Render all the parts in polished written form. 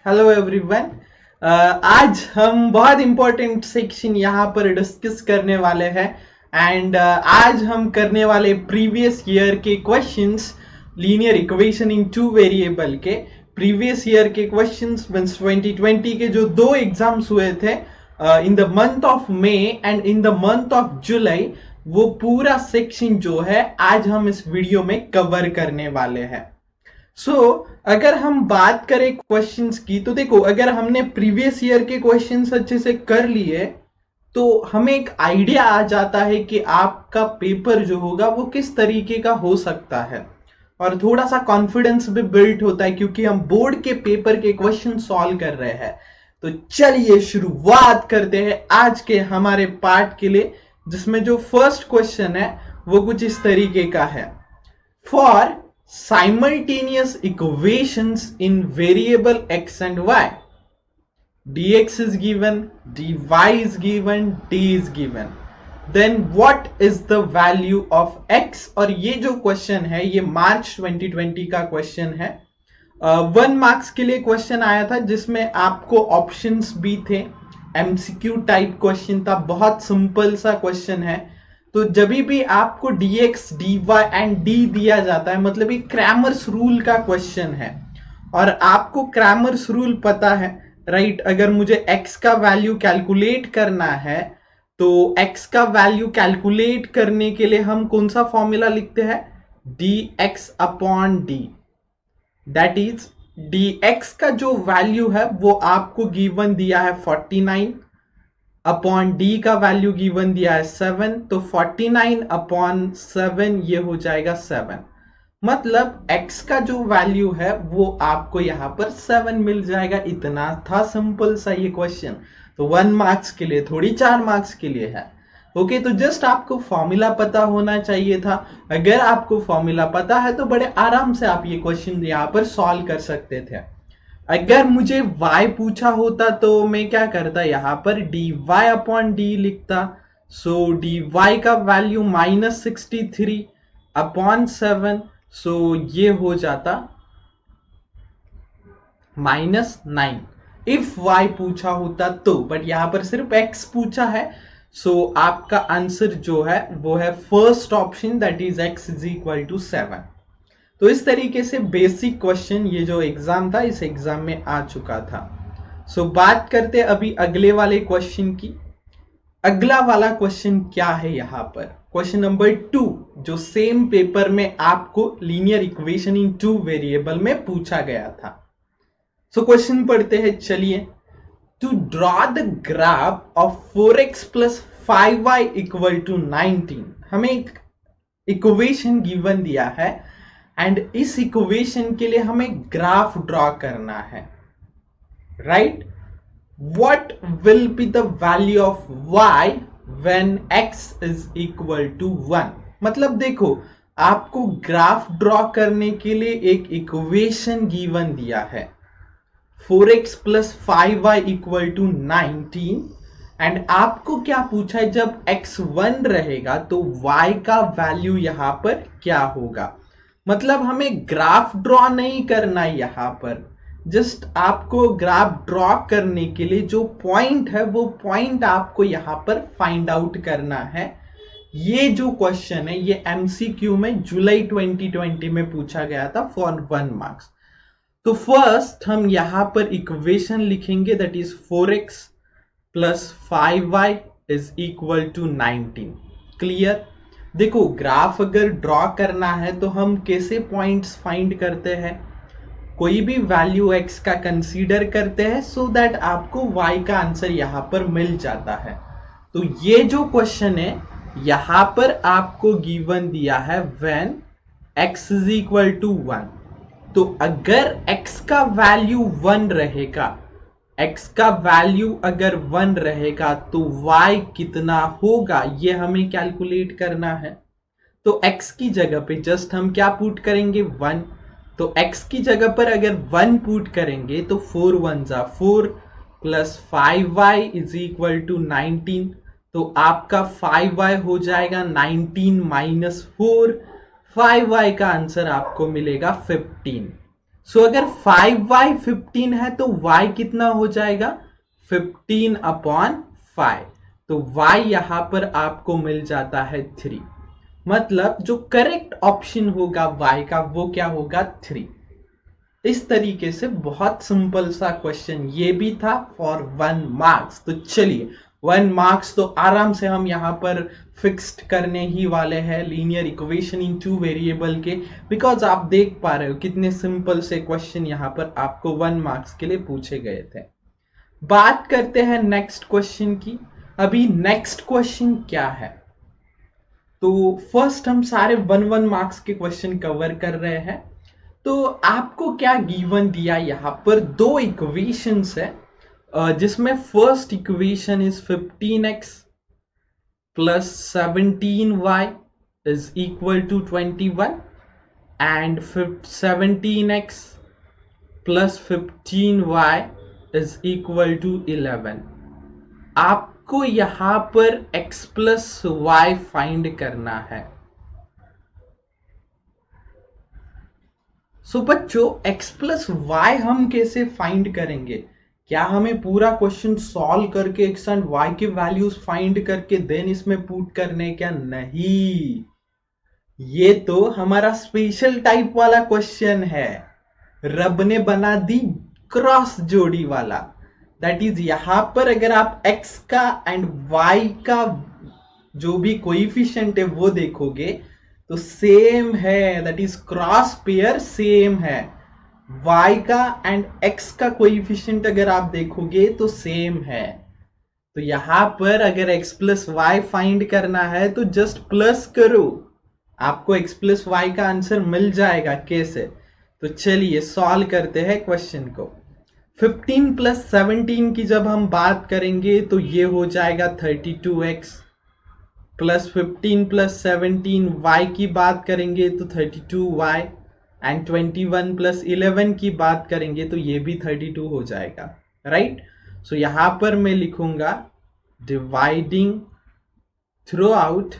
Hello everyone. आज हम बहुत इंपॉर्टेंट सेक्शन यहाँ पर डिस्कस करने वाले हैं एंड आज हम करने वाले प्रीवियस ईयर के questions linear equation in two variable के प्रीवियस ईयर के क्वेश्चंस मींस 2020 के जो दो एग्जाम्स हुए थे in the month of May and in the month of July, वो पूरा सेक्शन जो है आज हम इस वीडियो में कवर करने वाले हैं। अगर हम बात करें क्वेश्चंस की तो देखो, अगर हमने प्रीवियस ईयर के क्वेश्चंस अच्छे से कर लिए तो हमें एक आइडिया आ जाता है कि आपका पेपर जो होगा वो किस तरीके का हो सकता है और थोड़ा सा कॉन्फिडेंस भी बिल्ड होता है क्योंकि हम बोर्ड के पेपर के क्वेश्चन सॉल्व कर रहे हैं। तो चलिए शुरुआत करते हैं आज के हमारे पार्ट के लिए, जिसमें जो फर्स्ट क्वेश्चन है वो कुछ इस तरीके का है। For simultaneous equations in variable x and y, dx is given, dy is given, d is given, then what is the value of x? और ये जो क्वेश्चन है ये मार्च 2020 का क्वेश्चन है। 1 मार्क्स के लिए क्वेश्चन आया था जिसमें आपको ऑप्शंस भी थे, एमसीक्यू टाइप क्वेश्चन था, बहुत सिंपल सा क्वेश्चन है। तो जब भी आपको dx, dy एंड d दिया जाता है मतलब ये क्रैमर्स रूल का क्वेश्चन है और आपको क्रैमर्स रूल पता है, राइट? अगर मुझे x का वैल्यू कैलकुलेट करना है तो x का वैल्यू कैलकुलेट करने के लिए हम कौन सा फॉर्मूला लिखते हैं? dx upon d, that is dx का जो वैल्यू है वो आपको गिवन दिया है 49 अपॉन डी का वैल्यू गिवन दिया है 7, तो 49 अपॉन 7 ये हो जाएगा 7। मतलब x का जो वैल्यू है वो आपको यहाँ पर 7 मिल जाएगा। इतना था सिंपल सा ये क्वेश्चन। तो 1 मार्क्स के लिए, थोड़ी 4 मार्क्स के लिए है। ओके, तो जस्ट आपको फॉर्मूला पता होना चाहिए था। अगर आपको फॉर्मूला पता है तो बड़े आराम से आप ये क्वेश्चन यहाँ पर सॉल्व कर सकते थे। अगर मुझे y पूछा होता तो मैं क्या करता, यहाँ पर dy अपॉन डी लिखता। सो dy का वैल्यू -63 अपॉन 7, सो ये हो जाता -9 इफ y पूछा होता तो, बट यहाँ पर सिर्फ x पूछा है। सो आपका आंसर जो है वो है first option, that is x is equal to 7। तो इस तरीके से बेसिक क्वेश्चन ये जो एग्जाम था इस एग्जाम में आ चुका था। बात करते अभी अगले वाले क्वेश्चन की। अगला वाला क्वेश्चन क्या है यहाँ पर? क्वेश्चन नंबर 2 जो सेम पेपर में आपको linear equation in two variable में पूछा गया था। क्वेश्चन पढ़ते हैं, चलिए। To draw the graph of 4x plus 5y equal to 19, हमें एक इक्वेशन गिवन दिया है एंड इस इक्वेशन के लिए हमें ग्राफ ड्रॉ करना है, right? What will be the value of y when x is equal to 1? मतलब देखो, आपको ग्राफ ड्रॉ करने के लिए एक इक्वेशन गिवन दिया है 4x plus 5y equal to 19 and आपको क्या पूछा है, जब x 1 रहेगा तो y का वैल्यू यहां पर क्या होगा? मतलब हमें ग्राफ ड्रॉ नहीं करना है यहाँ पर, जस्ट आपको ग्राफ ड्रॉ करने के लिए जो पॉइंट है वो पॉइंट आपको यहाँ पर फाइंड आउट करना है। ये जो क्वेश्चन है ये एमसीक्यू में जुलाई 2020 में पूछा गया था फॉर 1 मार्क्स। तो फर्स्ट हम यहाँ पर इक्वेशन लिखेंगे, that is 4x plus 5y is equal to 19। Clear? देखो, ग्राफ अगर ड्रॉ करना है तो हम कैसे पॉइंट्स फाइंड करते हैं? कोई भी वैल्यू x का कंसीडर करते हैं सो दैट आपको y का आंसर यहाँ पर मिल जाता है। तो ये जो क्वेश्चन है यहाँ पर आपको गिवन दिया है when x is equal to 1। तो अगर x का वैल्यू 1 रहेगा, x का वैल्यू अगर 1 रहेगा तो y कितना होगा ये हमें कैलकुलेट करना है। तो x की जगह पे जस्ट हम क्या पुट करेंगे? 1। तो x की जगह पर अगर 1 पुट करेंगे तो 4 1 जा 4 plus 5y is equal to 19। तो आपका 5y हो जाएगा 19 माइनस 4, 5y का आंसर आपको मिलेगा 15। सो अगर 5y15 है तो y कितना हो जाएगा 15/5, तो y यहां पर आपको मिल जाता है 3। मतलब जो करेक्ट ऑप्शन होगा y का वो क्या होगा 3। इस तरीके से बहुत सिंपल सा क्वेश्चन ये भी था फॉर 1 मार्क्स। तो चलिए 1 मार्क्स तो आराम से हम यहाँ पर फिक्स्ड करने ही वाले हैं लीनियर इक्वेशन इन 2 वेरिएबल के, बिकॉज आप देख पा रहे हो कितने सिंपल से क्वेश्चन यहाँ पर आपको 1 मार्क्स के लिए पूछे गए थे। बात करते हैं नेक्स्ट क्वेश्चन की। अभी नेक्स्ट क्वेश्चन क्या है, तो फर्स्ट हम सारे 1 मार्क्स के क्वेश्चन कवर कर रहे हैं। तो आपको क्या गिवन दिया, यहाँ पर 2 इक्वेशंस है जिसमें first equation is 15x plus 17y is equal to 21 and 17x plus 15y is equal to 11। आपको यहां पर x प्लस वाई फाइंड करना है। सो बच्चों x प्लस वाई हम कैसे फाइंड करेंगे? क्या हमें पूरा क्वेश्चन सॉल्व करके x एंड y के वैल्यूज फाइंड करके देन इसमें पुट करने? क्या नहीं, ये तो हमारा स्पेशल टाइप वाला क्वेश्चन है, रब ने बना दी क्रॉस जोड़ी वाला। दैट इज यहां पर अगर आप x का एंड y का जो भी कोएफिशिएंट है वो देखोगे तो सेम है, that is cross pair same है। y का एंड x का कोएफिशिएंट अगर आप देखोगे तो सेम है। तो यहां पर अगर x प्लस वाई फाइंड करना है तो जस्ट प्लस करो, आपको x प्लस वाई का आंसर मिल जाएगा। कैसे? तो चलिए सॉल्व करते हैं क्वेश्चन को। 15 प्लस 17 की जब हम बात करेंगे तो ये हो जाएगा 32x, प्लस 15 प्लस 17 y की बात करेंगे तो 32y, एंड 21 प्लस 11 की बात करेंगे तो ये भी 32 हो जाएगा, राइट। सो यहां पर मैं लिखूंगा डिवाइडिंग थ्रू आउट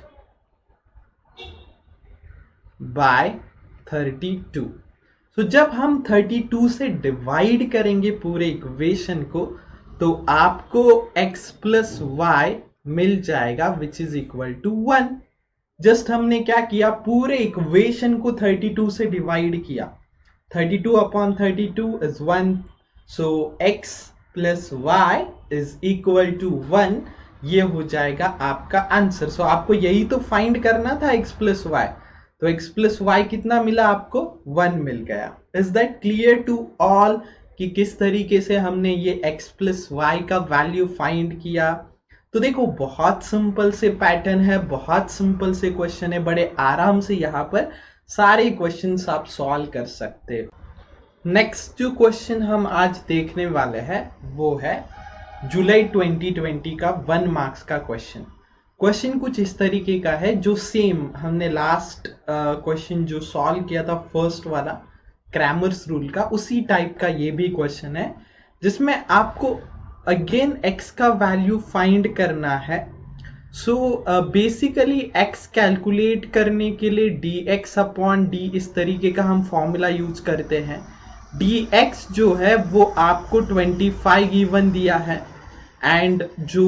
बाय 32। तो जब हम 32 से डिवाइड करेंगे पूरे इक्वेशन को तो आपको x प्लस वाई मिल जाएगा which is equal to 1। Just हमने क्या किया, पूरे इक्वेशन को 32 से डिवाइड किया। 32/32 is 1, so x plus y is equal to 1, ये हो जाएगा आपका आंसर। सो आपको यही तो फाइंड करना था x प्लस वाई, तो x प्लस वाई कितना मिला आपको 1 मिल गया। Is that clear to all कि किस तरीके से हमने ये x प्लस वाई का वैल्यू फाइंड किया? तो देखो बहुत सिंपल से पैटर्न है, बहुत सिंपल से क्वेश्चन है, बड़े आराम से यहाँ पर सारे क्वेश्चंस आप सॉल्व कर सकते हो। नेक्स्ट जो क्वेश्चन हम आज देखने वाले हैं वो है जुलाई 2020 का 1 मार्क्स का क्वेश्चन। क्वेश्चन कुछ इस तरीके का है, जो सेम हमने लास्ट क्वेश्चन जो सॉल्व किया था फर्स्ट वाला क्रैमर्स रूल का, उसी टाइप का ये भी क्वेश्चन है, जिसमें आपको अगेन x का वैल्यू फाइंड करना है। सो बेसिकली x कैलकुलेट करने के लिए dx/d इस तरीके का हम फॉर्मूला यूज करते हैं। dx जो है वो आपको 25 गिवन दिया है एंड जो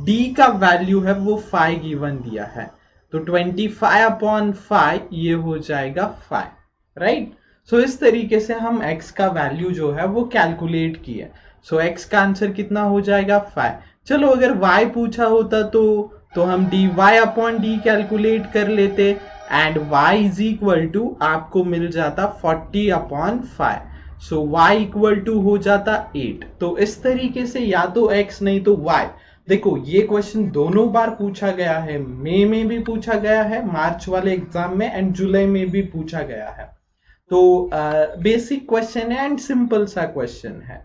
d का वैल्यू है वो 5 गिवन दिया है, तो 25/5 ये हो जाएगा 5, राइट। सो इस तरीके से हम x का वैल्यू जो है वो कैलकुलेट किए। सो x का आंसर कितना हो जाएगा 5। चलो अगर y पूछा होता तो हम dy/d कैलकुलेट कर लेते and y is equal to आपको मिल जाता 40/5, सो y इक्वल टू हो जाता 8। तो इस तरीके से या तो x नहीं तो y। देखो ये क्वेश्चन दोनों बार पूछा गया है, मई में भी पूछा गया है मार्च वाले एग्जाम में एंड जुलाई में भी पूछा गया है। तो बेसिक क्वेश्चन है एंड सिंपल सा क्वेश्चन है।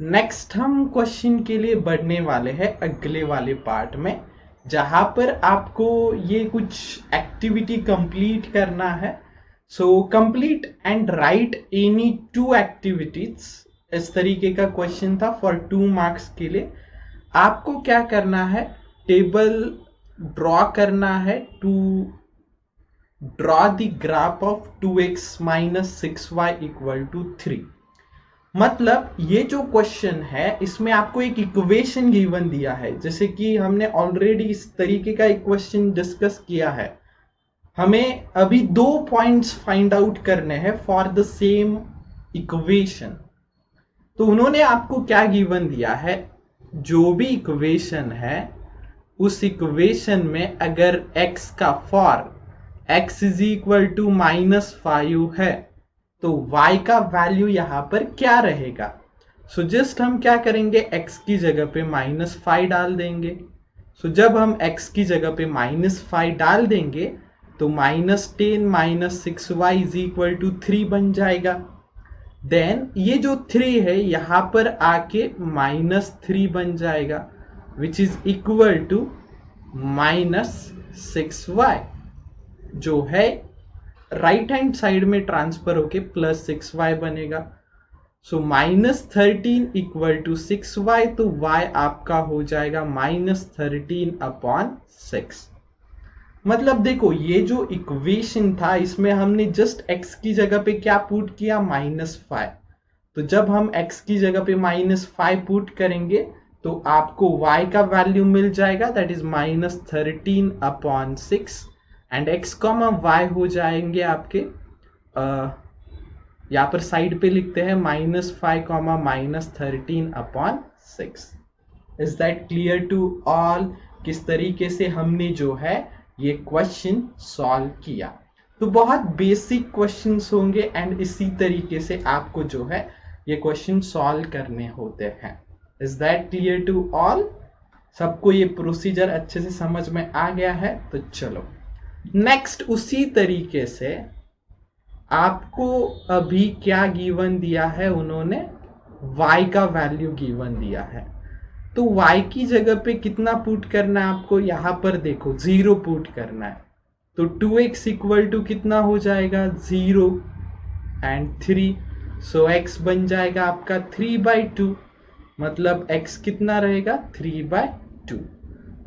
नेक्स्ट हम क्वेश्चन के लिए बढ़ने वाले हैं अगले वाले पार्ट में, जहां पर आपको ये कुछ एक्टिविटी कंप्लीट करना है। So complete and right any 2 activities, इस तरीके का क्वेश्चन था फॉर 2 मार्क्स के लिए। आपको क्या करना है, टेबल ड्रॉ करना है to draw the graph of 2x minus 6y equal to 3। मतलब ये जो क्वेश्चन है इसमें आपको एक इक्वेशन गिवन दिया है, जैसे कि हमने ऑलरेडी इस तरीके का एक क्वेश्चन डिस्कस किया है। हमें अभी 2 पॉइंट्स फाइंड आउट करने हैं फॉर द सेम इक्वेशन। तो उन्होंने आपको क्या गिवन दिया है, जो भी इक्वेशन है उस इक्वेशन में अगर x का for x is equal to -5 है तो y का वैल्यू यहां पर क्या रहेगा। सो जस्ट हम क्या करेंगे, x की जगह पे -5 डाल देंगे। सो जब हम x की जगह पे -5 डाल देंगे तो -10 minus 6y is equal to 3 बन जाएगा। देन ये जो 3 है यहां पर आके -3 बन जाएगा, which is equal to -6y, जो है राइट हैंड साइड में ट्रांसफर होके +6y बनेगा। सो -13 इक्वल टू 6y, तो y आपका हो जाएगा -13/6। मतलब देखो ये जो इक्वेशन था इसमें हमने जस्ट x की जगह पे क्या पुट किया, -5। तो जब हम x की जगह पे -5 पुट करेंगे तो आपको y का वैल्यू मिल जाएगा, that is -13/6 and x, y हो जाएंगे आपके यहाँ पर साइड पे लिखते हैं -5, -13/6। Is that clear to all, किस तरीके से हमने जो है ये क्वेश्चन सॉल्व किया। तो बहुत बेसिक क्वेश्चंस होंगे एंड इसी तरीके से आपको जो है ये क्वेश्चन सॉल्व करने होते हैं। Is that clear to all, सबको ये प्रोसीजर अच्छे से समझ में आ गया है। तो चलो नेक्स्ट उसी तरीके से आपको अभी क्या गिवन दिया है, उन्होंने y का वैल्यू गिवन दिया है। तो y की जगह पे कितना पुट करना है आपको, यहां पर देखो 0 पुट करना है। तो 2x इक्वल टू कितना हो जाएगा, 0 एंड 3। सो x बन जाएगा आपका 3/2, मतलब x कितना रहेगा, 3/2।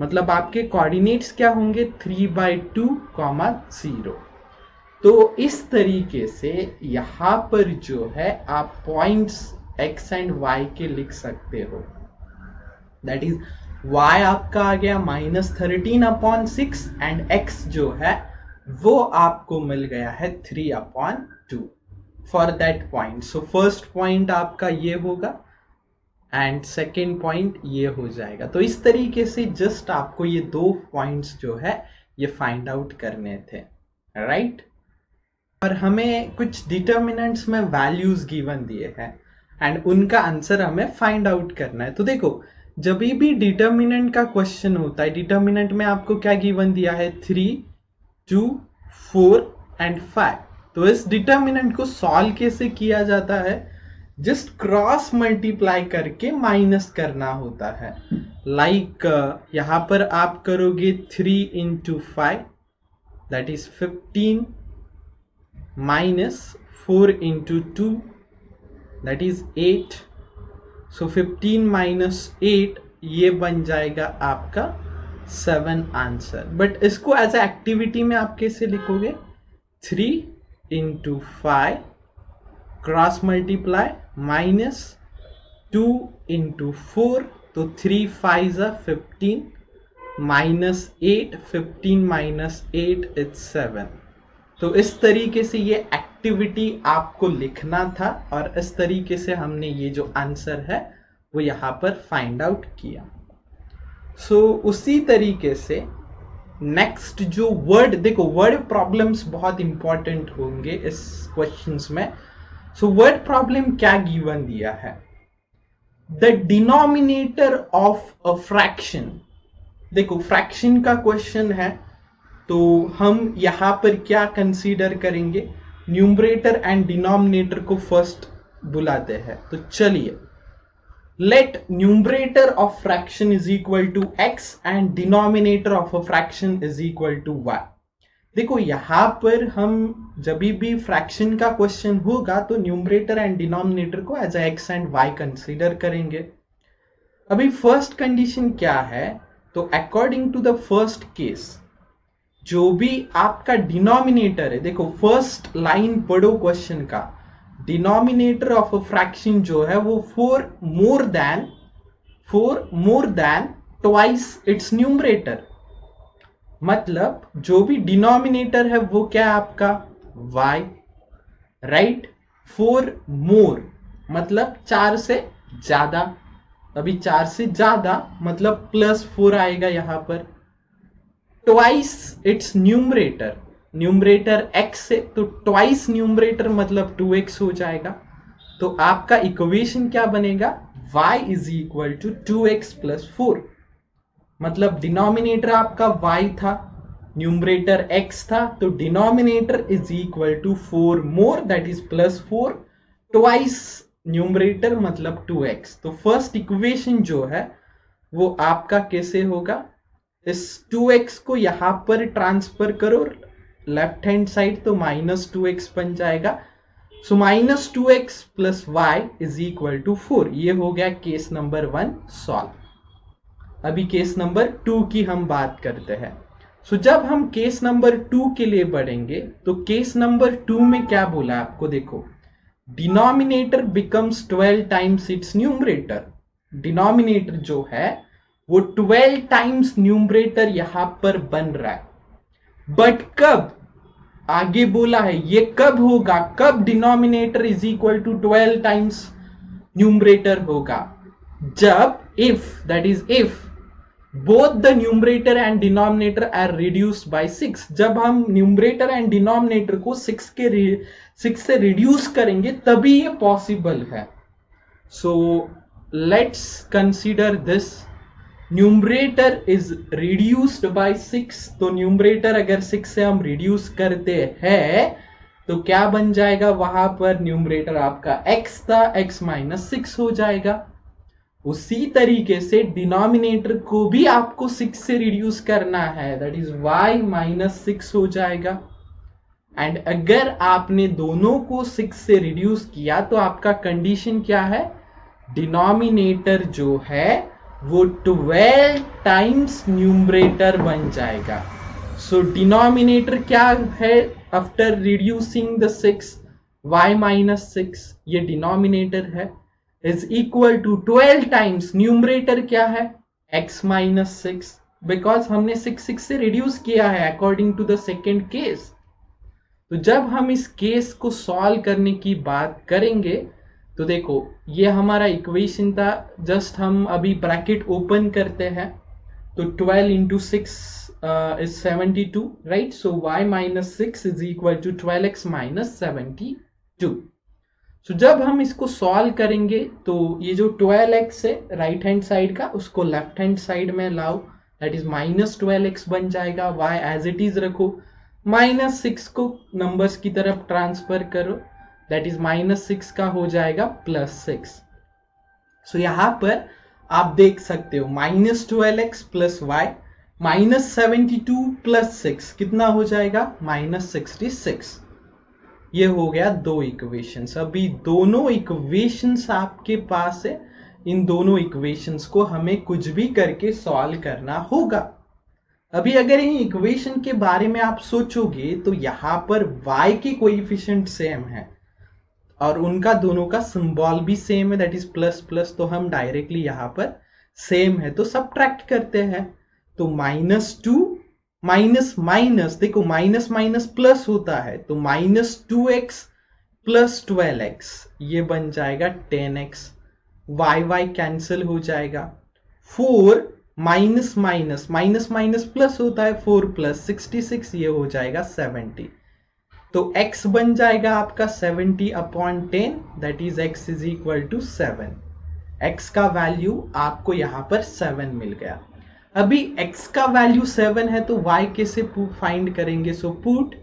मतलब आपके कोऑर्डिनेट्स क्या होंगे, 3/2, 0। तो इस तरीके से यहां पर जो है आप पॉइंट्स x एंड y के लिख सकते हो। दैट इज y आपका आ गया -13/6 एंड x जो है वो आपको मिल गया है 3/2 for that point. So first point आपका ये होगा एंड सेकेंड पॉइंट ये हो जाएगा। तो इस तरीके से जस्ट आपको ये 2 पॉइंट्स जो है ये फाइंड आउट करने थे, राइट। और हमें कुछ डिटर्मिनेंट्स में वैल्यूज गिवन दिए हैं एंड उनका आंसर हमें फाइंड आउट करना है। तो देखो जब भी डिटर्मिनेंट का क्वेश्चन होता है, डिटर्मिनेंट में आपको क्या गिवन दिया है, 3, 2, 4 एंड 5। तो इस डिटर्मिनेंट को सॉल्व कैसे किया जाता है, जस्ट क्रॉस मल्टीप्लाई करके माइनस करना होता है। लाइक यहां पर आप करोगे 3 × 5 that is 15 minus 4 × 2 that is 8। So 15 minus 8 ये बन जाएगा आपका 7 आंसर। बट इसको एज ए एक्टिविटी में आप कैसे लिखोगे, 3 × 5 क्रॉस मल्टीप्लाई माइनस 2 × 4, तो 3 5 15 माइनस 8, 15 माइनस 8 इज 7। तो इस तरीके से ये एक्टिविटी आपको लिखना था और इस तरीके से हमने ये जो आंसर है वो यहाँ पर फाइंड आउट किया। सो उसी तरीके से नेक्स्ट जो वर्ड, देखो वर्ड प्रॉब्लम्स बहुत इंपॉर्टेंट होंगे इस क्वेश्चंस में। सो वर्ड प्रॉब्लम क्या गिवन दिया है, the denominator of a fraction. देखो फ्रैक्शन का क्वेश्चन है तो हम यहां पर क्या कंसीडर करेंगे, न्यूमरेटर एंड डिनोमिनेटर को फर्स्ट बुलाते हैं। तो चलिए, let numerator of fraction is equal to x and denominator of a fraction is equal to y। देखो यहां पर हम जब भी फ्रैक्शन का क्वेश्चन होगा तो न्यूमरेटर एंड डिनोमिनेटर को as x and y consider करेंगे। अभी फर्स्ट कंडीशन क्या है, तो according to the first case जो भी आपका डिनोमिनेटर है, देखो फर्स्ट लाइन पढ़ो क्वेश्चन का, डिनोमिनेटर ऑफ अ फ्रैक्शन जो है वो four more than twice its numerator. मतलब जो भी डिनोमिनेटर है वो क्या है आपका y, राइट। 4 मोर मतलब 4 से ज्यादा, अभी 4 से ज्यादा मतलब +4 आएगा यहां पर। Twice its numerator, numerator x है तो ट्वाइस न्यूमरेटर मतलब 2x हो जाएगा। तो आपका इक्वेशन क्या बनेगा, y is equal to 2x + 4। मतलब डिनोमिनेटर आपका y था, न्यूमरेटर x था, तो denominator is equal to 4 more that is +4 twice numerator मतलब 2x। तो फर्स्ट इक्वेशन जो है वो आपका कैसे होगा, इस 2x को यहां पर ट्रांसफर करो लेफ्ट हैंड साइड तो -2x बन जाएगा। So -2x + y is equal to 4। ये हो गया केस नंबर 1 सॉल्व। अभी केस नंबर 2 की हम बात करते हैं। सो जब हम केस नंबर 2 के लिए बढ़ेंगे तो केस नंबर 2 में क्या बोला आपको, देखो denominator becomes 12 times it's numerator. Denominator जो है वो 12 टाइम्स न्यूमरेटर यहां पर बन रहा है। बट कब, आगे बोला है ये कब होगा, कब denominator is equal to 12 times numerator होगा, जब if that is if both the numerator and denominator are reduced by 6। जब हम न्यूमरेटर एंड डिनोमिनेटर को 6 से रिड्यूस करेंगे तभी ये पॉसिबल है। So let's consider this, numerator is reduced by 6। तो न्यूमरेटर अगर 6 से हम रिड्यूस करते हैं तो क्या बन जाएगा, वहां पर न्यूमरेटर आपका x था, x - 6 हो जाएगा। उसी तरीके से डिनोमिनेटर को भी आपको 6 से रिड्यूस करना है, दैट इज y - 6 हो जाएगा। एंड अगर आपने दोनों को 6 से रिड्यूस किया तो आपका कंडीशन क्या है, डिनोमिनेटर जो है वो 12 टाइम्स न्यूमरेटर बन जाएगा। सो डिनोमिनेटर क्या है आफ्टर रिड्यूसिंग द 6, y - 6, ये डिनोमिनेटर है, is equal to 12 times numerator क्या है x - 6, बिकॉज हमने 6 से रिड्यूस किया है according to the second case. तो जब हम इस केस को सॉल्व करने की बात करेंगे तो देखो ये हमारा इक्वेशन था, जस्ट हम अभी ब्रैकेट ओपन करते हैं तो 12 into 6 is 72, right? So y - 6 is equal to 12x - 72। So जब हम इसको सॉल्व करेंगे तो ये जो 12x है राइट हैंड साइड का उसको लेफ्ट हैंड साइड में लाओ, दैट इज -12x बन जाएगा, y एज इट इज रखो, -6 को नंबर्स की तरफ ट्रांसफर करो, दैट इज -6 का हो जाएगा +6। सो यहां पर आप देख सकते हो -12x + y -72 + 6 कितना हो जाएगा, -66। ये हो गया दो इक्वेशंस। अभी दोनों इक्वेशंस आपके पास है, इन दोनों इक्वेशंस को हमें कुछ भी करके सॉल्व करना होगा। अभी अगर इन इक्वेशन के बारे में आप सोचोगे तो यहां पर y के कोएफिशिएंट सेम है और उनका दोनों का सिंबल भी सेम है, दैट इज ++। तो हम डायरेक्टली यहां पर सेम है तो सबट्रैक्ट करते हैं, तो -2 माइनस माइनस, देखो माइनस माइनस प्लस होता है तो -2x + 12x ये बन जाएगा 10x, y कैंसिल हो जाएगा। 4 minus minus minus minus plus होता है, 4 + 66 ये हो जाएगा 70। तो x बन जाएगा आपका 70/10, that is x is equal to 7। x का वैल्यू आपको यहां पर 7 मिल गया। अभी x का वैल्यू 7 है तो y कैसे फाइंड करेंगे, so put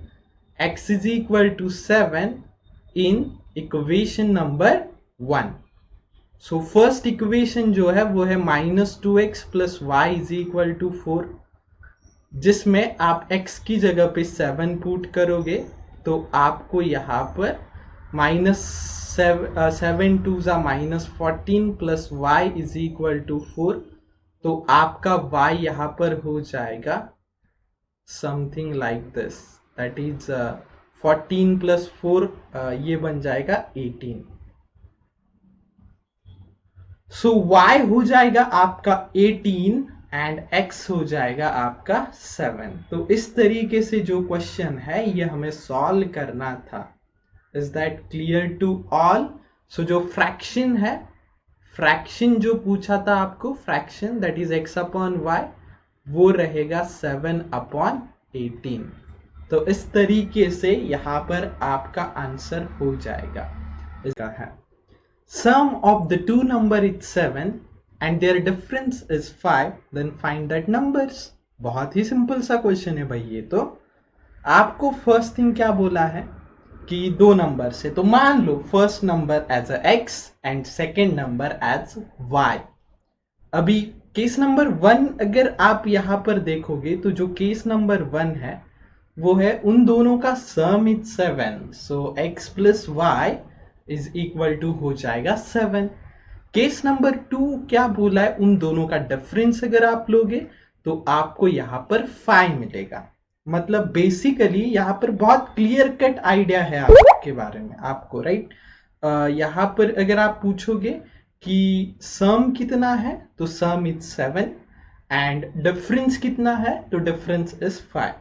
x is equal to 7 in equation number 1। So first equation जो है वो है -2x + y is equal to 4, जिसमें आप x की जगह पे 7 पुट करोगे तो आपको यहाँ पर -7 2 -14 + y इज इक्वल टू 4, तो आपका y यहां पर हो जाएगा something like this, that is 14 plus 4 ये बन जाएगा 18। सो y हो जाएगा आपका 18 एंड x हो जाएगा आपका 7। तो इस तरीके से जो क्वेश्चन है ये हमें सॉल्व करना था। Is that clear to all? So जो फ्रैक्शन है, फ्रैक्शन जो पूछा था आपको, fraction that is x upon Y, वो रहेगा 7 अपॉन 18। तो इस तरीके से यहां पर आपका आंसर हो जाएगा। इसका है sum of the two number is 7 and their difference is 5, then find that numbers। बहुत ही सिंपल सा क्वेश्चन है भाई ये तो। आपको फर्स्ट थिंग क्या बोला है कि दो नंबर से, तो मान लो first number as a x and second number as y। अभी केस नंबर 1 अगर आप यहां पर देखोगे तो जो केस नंबर 1 है वो है उन दोनों का sum is 7, so x plus y is equal to हो जाएगा 7। केस नंबर 2 क्या बोला है, उन दोनों का डिफरेंस अगर आप लोगे तो आपको यहां पर 5 मिलेगा। मतलब बेसिकली यहां पर बहुत क्लियर कट आइडिया है आपके बारे में आपको, राइट। यहां पर अगर आप पूछोगे कि सम कितना है तो सम इज 7 एंड डिफरेंस कितना है तो डिफरेंस इज 5,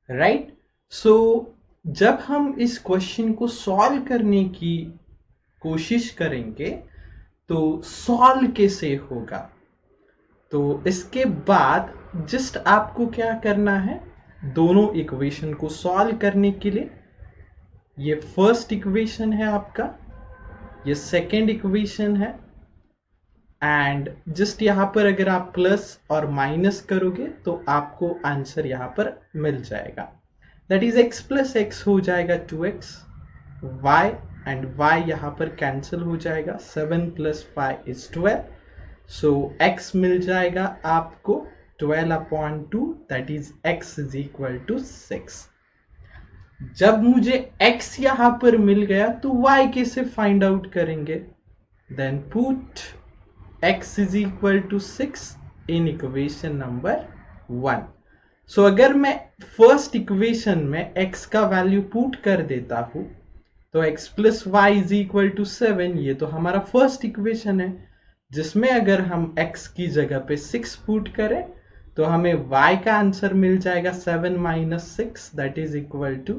राइट। सो जब हम इस क्वेश्चन को सॉल्व करने की कोशिश करेंगे तो सॉल्व कैसे होगा, तो इसके बाद जस्ट आपको क्या करना है, दोनों इक्वेशन को सॉल्व करने के लिए, ये फर्स्ट इक्वेशन है आपका, ये सेकेंड इक्वेशन है, एंड जस्ट यहां पर अगर आप प्लस और माइनस करोगे तो आपको आंसर यहां पर मिल जाएगा। That is x plus x हो जाएगा 2x, y एंड y यहां पर कैंसिल हो जाएगा, 7 प्लस 5 इज 12, सो x मिल जाएगा आपको 12 upon 2, that is x is equal to 6। जब मुझे x यहां पर मिल गया तो y कैसे फाइंड आउट करेंगे, then put x is equal to 6 in equation number 1। सो अगर मैं फर्स्ट इक्वेशन में x का वैल्यू पुट कर देता हूं तो x plus y is equal to 7, ये तो हमारा फर्स्ट इक्वेशन है, जिसमें अगर हम x की जगह पे 6 पुट करें तो हमें y का आंसर मिल जाएगा 7 minus 6, that is equal to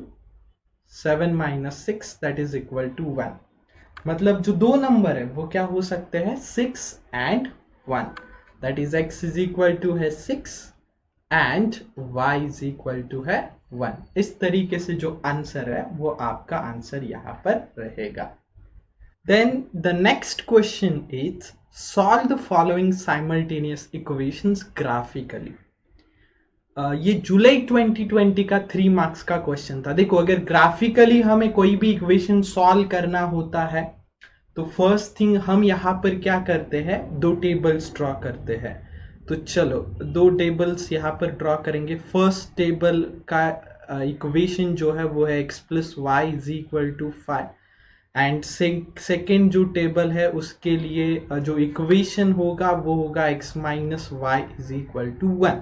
7 minus 6 that is equal to 1। मतलब जो दो नंबर है वो क्या हो सकते हैं, 6 and 1, that is x is equal to है 6 and y is equal to है 1। इस तरीके से जो आंसर है वो आपका आंसर यहां पर रहेगा। Then the next question is solve the following simultaneous equations graphically. ये जुलाई 2020 का 3 मार्क्स का क्वेश्चन था। देखो अगर ग्राफिकली हमें कोई भी इक्वेशन सॉल्व करना होता है तो फर्स्ट थिंग हम यहाँ पर क्या करते हैं, दो टेबल्स ड्रॉ करते हैं। तो चलो दो टेबल्स यहाँ पर ड्रॉ करेंगे। फर्स्ट टेबल का इक्वेशन जो है वो है x plus y is equal to 5 and second जो टेबल है उसके लिए जो इक्वेशन होगा वो होगा x minus y is equal to 1।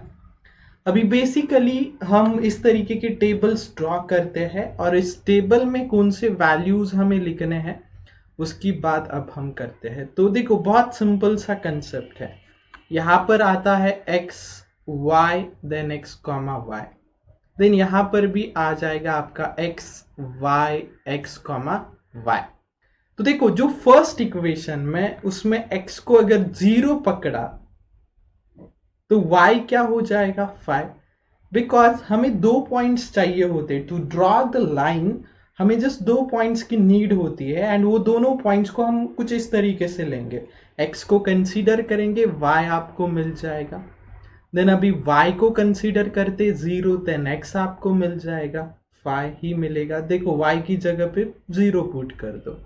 अभी बेसिकली हम इस तरीके के टेबल्स ड्रॉ करते हैं और इस टेबल में कौन से वैल्यूज हमें लिखने हैं उसकी बात अब हम करते हैं। तो देखो बहुत सिंपल सा कंसेप्ट है, यहाँ पर आता है x y then x comma y, then यहाँ पर भी आ जाएगा आपका x y x comma y। तो देखो जो फर्स्ट इक्वेशन में उसमें x को अगर 0 पकड़ा तो y क्या हो जाएगा 5, बिकॉज हमें 2 पॉइंट्स चाहिए होते टू ड्रॉ द लाइन, हमें जस्ट 2 पॉइंट्स की नीड होती है एंड वो दोनों पॉइंट्स को हम कुछ इस तरीके से लेंगे, x को कंसीडर करेंगे y आपको मिल जाएगा, देन अभी y को कंसीडर करते 0 देन x आपको मिल जाएगा 5 ही मिलेगा। देखो y की जगह पे 0 पुट कर दो,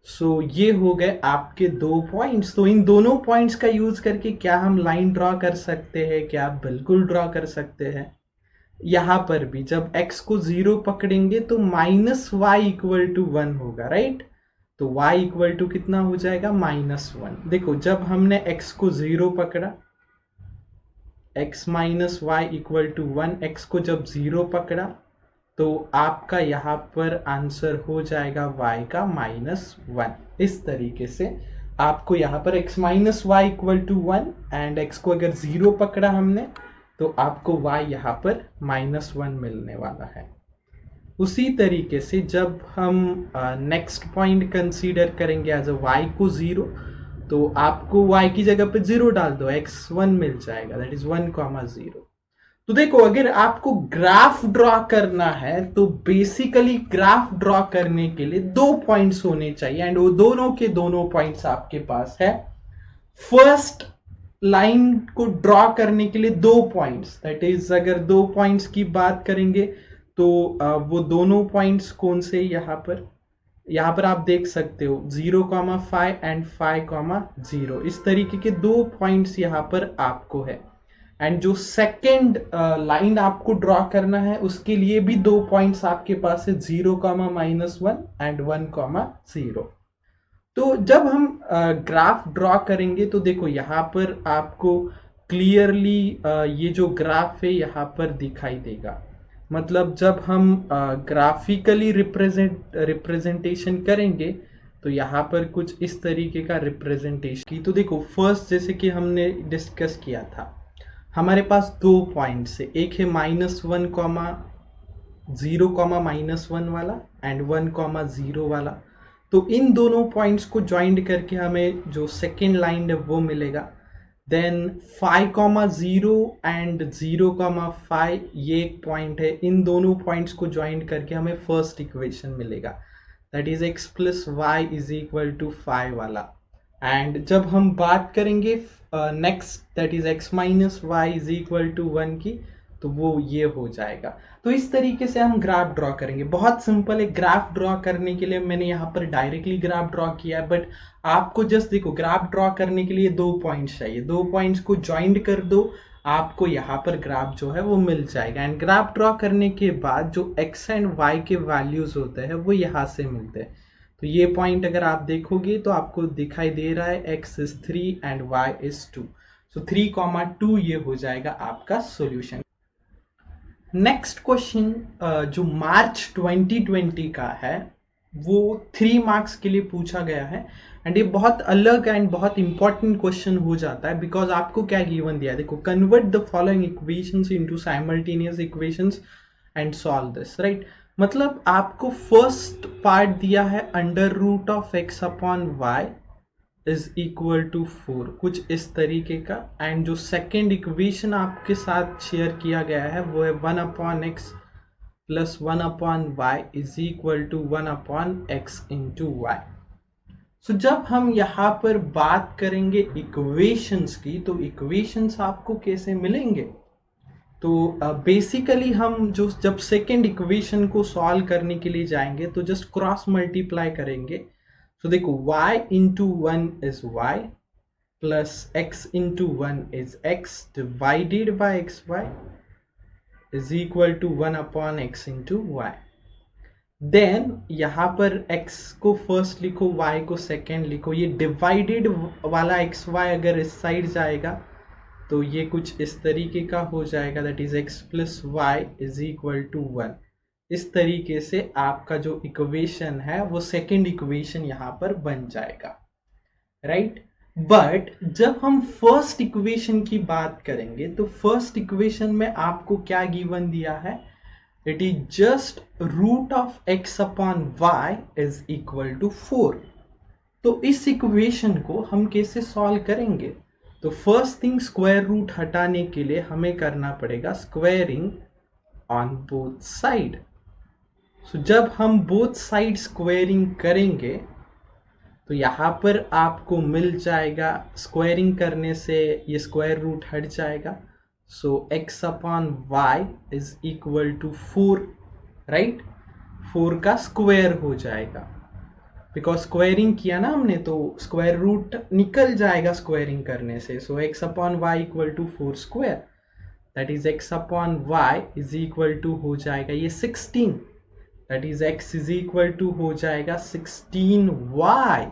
सो ये हो गए आपके 2 पॉइंट्स। तो इन दोनों पॉइंट्स का यूज करके क्या हम लाइन ड्रॉ कर सकते हैं, क्या बिल्कुल ड्रॉ कर सकते हैं। यहां पर भी जब x को 0 पकड़ेंगे तो माइनस वाई इक्वल टू 1 होगा, राइट। तो y इक्वल टू कितना हो जाएगा -1। देखो जब हमने x को 0 पकड़ा, x minus y equal to 1, x को जब 0 पकड़ा तो आपका यहाँ पर आंसर हो जाएगा y का -1। इस तरीके से आपको यहाँ पर x minus y equal to 1 and x को अगर 0 पकड़ा हमने तो आपको y यहाँ पर -1 मिलने वाला है। उसी तरीके से जब हम नेक्स्ट पॉइंट कंसीडर करेंगे एज अ y को 0, तो आपको y की जगह पे 0 डाल दो, x1 मिल जाएगा, दैट इज 1,0। तो देखो, अगर आपको ग्राफ ड्रॉ करना है तो बेसिकली ग्राफ ड्रॉ करने के लिए 2 पॉइंट्स होने चाहिए एंड वो दोनों के दोनों पॉइंट्स आपके पास है। फर्स्ट लाइन को ड्रॉ करने के लिए 2 पॉइंट्स, दैट इज अगर 2 पॉइंट्स की बात करेंगे तो वो दोनों पॉइंट्स कौन से यहाँ पर आप देख सकते हो 0,5 एंड 5,0। इस तरीके के 2 पॉइंट्स यहाँ पर आपको है एंड जो सेकेंड लाइन आपको ड्रॉ करना है उसके लिए भी 2 पॉइंट्स आपके पास है 0,-1 एंड 1,0। तो जब हम ग्राफ ड्रॉ करेंगे तो देखो यहाँ पर आपको क्लियरली ये जो ग्राफ है यहाँ पर दिखाई देगा। मतलब जब हम ग्राफिकली रिप्रेजेंटेशन करेंगे तो यहाँ पर कुछ इस तरीके का रिप्रेजेंटेशन की। तो देखो, फर्स्ट जैसे कि हमने डिस्कस किया था, हमारे पास 2 पॉइंट्स है, एक है -1, 0,-1 वाला एंड 1,0 वाला। तो इन दोनों पॉइंट्स को ज्वाइंट करके हमें जो सेकेंड लाइन है वो मिलेगा। देन 5,0 एंड 0,5 ये एक पॉइंट है, इन दोनों पॉइंट्स को ज्वाइंट करके हमें फर्स्ट इक्वेशन मिलेगा, that is x plus y is equal to 5 वाला। एंड जब हम बात करेंगे next, that is x minus y is equal to 1 की, तो वो ये हो जाएगा। तो इस तरीके से हम ग्राफ ड्रॉ करेंगे। बहुत सिंपल है, ग्राफ ड्रॉ करने के लिए मैंने यहाँ पर डायरेक्टली ग्राफ ड्रॉ किया है, बट आपको जस्ट देखो, ग्राफ ड्रॉ करने के लिए 2 पॉइंट्स चाहिए, 2 पॉइंट्स को ज्वाइंट कर दो, आपको यहाँ पर ग्राफ जो है वो मिल जाएगा। एंड ग्राफ ड्रॉ करने के बाद जो x एंड y के वैल्यूज होते हैं वो यहाँ से मिलते हैं। तो ये पॉइंट अगर आप देखोगे तो आपको दिखाई दे रहा है x is 3 and y is 2। सो 3,2 ये हो जाएगा आपका सॉल्यूशन। नेक्स्ट क्वेश्चन जो मार्च 2020 का है वो 3 मार्क्स के लिए पूछा गया है एंड ये बहुत अलग एंड बहुत इंपॉर्टेंट क्वेश्चन हो जाता है बिकॉज आपको क्या गिवन दिया है, देखो, convert the following equations into simultaneous equations and solve this, right. मतलब आपको फर्स्ट पार्ट दिया है √(x upon y is equal to 4, कुछ इस तरीके का। एंड जो सेकेंड इक्वेशन आपके साथ शेयर किया गया है वो है 1/x plus 1/y is equal to 1/x into y। सो जब हम यहाँ पर बात करेंगे इक्वेशंस की, तो इक्वेशंस आपको कैसे मिलेंगे? तो बेसिकली हम जब सेकेंड इक्वेशन को सॉल्व करने के लिए जाएंगे तो जस्ट क्रॉस मल्टीप्लाई करेंगे। So देखो, y into 1 is y plus x into 1 is x divided by xy is equal to 1/x into y. Then यहाँ पर x को फर्स्ट लिखो, y को सेकेंड लिखो। ये डिवाइडेड वाला xy अगर इस साइड जाएगा तो ये कुछ इस तरीके का हो जाएगा, that is x plus y is equal to 1। इस तरीके से आपका जो इक्वेशन है वो सेकेंड इक्वेशन यहाँ पर बन जाएगा, राइट। बट जब हम फर्स्ट इक्वेशन की बात करेंगे तो फर्स्ट इक्वेशन में आपको क्या गिवन दिया है, it is just √(x upon y is equal to 4। तो इस इक्वेशन को हम कैसे सॉल्व करेंगे? तो फर्स्ट थिंग, स्क्वायर रूट हटाने के लिए हमें करना पड़ेगा स्क्वायरिंग ऑन बोथ साइड। सो जब हम बोथ साइड स्क्वायरिंग करेंगे तो यहाँ पर आपको मिल जाएगा, स्क्वायरिंग करने से ये स्क्वायर रूट हट जाएगा। So x upon y is equal to 4, right. 4 का स्क्वायर हो जाएगा, बिकॉज स्क्वायरिंग किया ना हमने तो स्क्वायर रूट निकल जाएगा स्क्वायरिंग करने से। So x upon y equal to 4 square, that is x upon y is equal to हो जाएगा ये 16, that is x is equal to हो जाएगा 16y।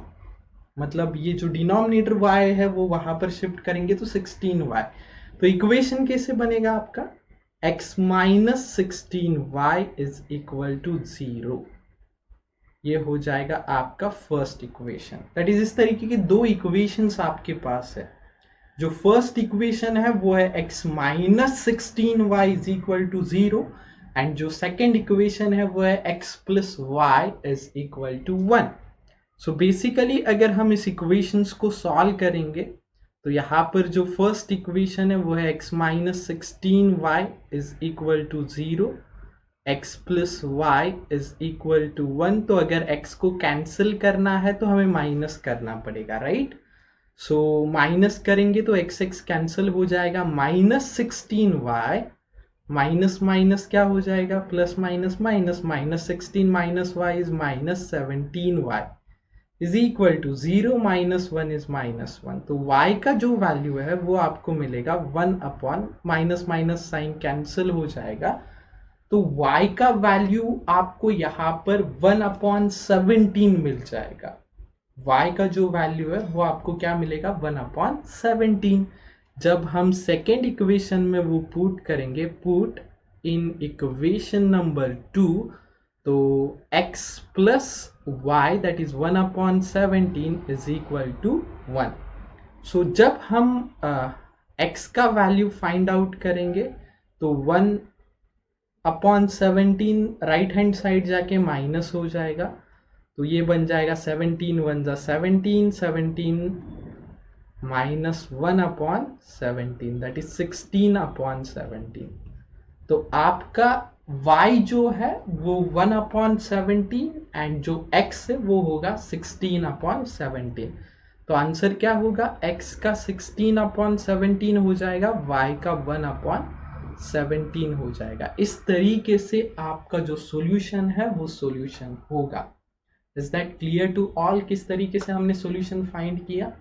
मतलब ये जो डिनोमिनेटर y है वो वहां पर शिफ्ट करेंगे तो 16y। तो इक्वेशन कैसे बनेगा आपका, x minus 16y is equal to 0। ये हो जाएगा आपका फर्स्ट इक्वेशन। दैट इज इस तरीके की दो इक्वेशंस आपके पास है। जो फर्स्ट इक्वेशन है वो है x minus 16y is equal to 0 and जो सेकेंड इक्वेशन है वो है x plus y is equal to 1। So basically अगर हम इस इक्वेशंस को सॉल्व करेंगे तो यहाँ पर जो फर्स्ट इक्वेशन है वो है x minus 16y is equal to 0, x plus y is equal to 1। तो अगर x को कैंसिल करना है तो हमें माइनस करना पड़ेगा, राइट। सो माइनस करेंगे तो x कैंसिल हो जाएगा, माइनस 16y माइनस माइनस क्या हो जाएगा, plus minus minus, minus 16 minus y is minus 17y is equal to 0 minus 1 is minus 1। तो y का जो वैल्यू है वो आपको मिलेगा 1 upon, minus minus sign cancel हो जाएगा, तो y का वैल्यू आपको यहाँ पर 1 अपॉन 17 मिल जाएगा। y का जो वैल्यू है वो आपको क्या मिलेगा, 1 अपॉन 17। जब हम सेकेंड इक्वेशन में वो पुट करेंगे, पुट इन इक्वेशन नंबर 2, तो x plus y that is 1 upon 17 is equal to 1। So जब हम x का वैल्यू फाइंड आउट करेंगे तो 1 अपॉन 17 राइट हैंड साइड जाके माइनस हो जाएगा, तो ये बन जाएगा 17 1 जा 17, 17 minus 1 upon 17 that is 16 upon 17। तो आपका y जो है वो 1 अपॉन 17 एंड जो x है वो होगा 16 अपॉन 17। तो आंसर क्या होगा, x का 16 अपॉन 17 हो जाएगा, y का 1 अपॉन 17 हो जाएगा। इस तरीके से आपका जो सॉल्यूशन है वो सॉल्यूशन होगा। Is that clear to all, किस तरीके से हमने सॉल्यूशन फाइंड किया।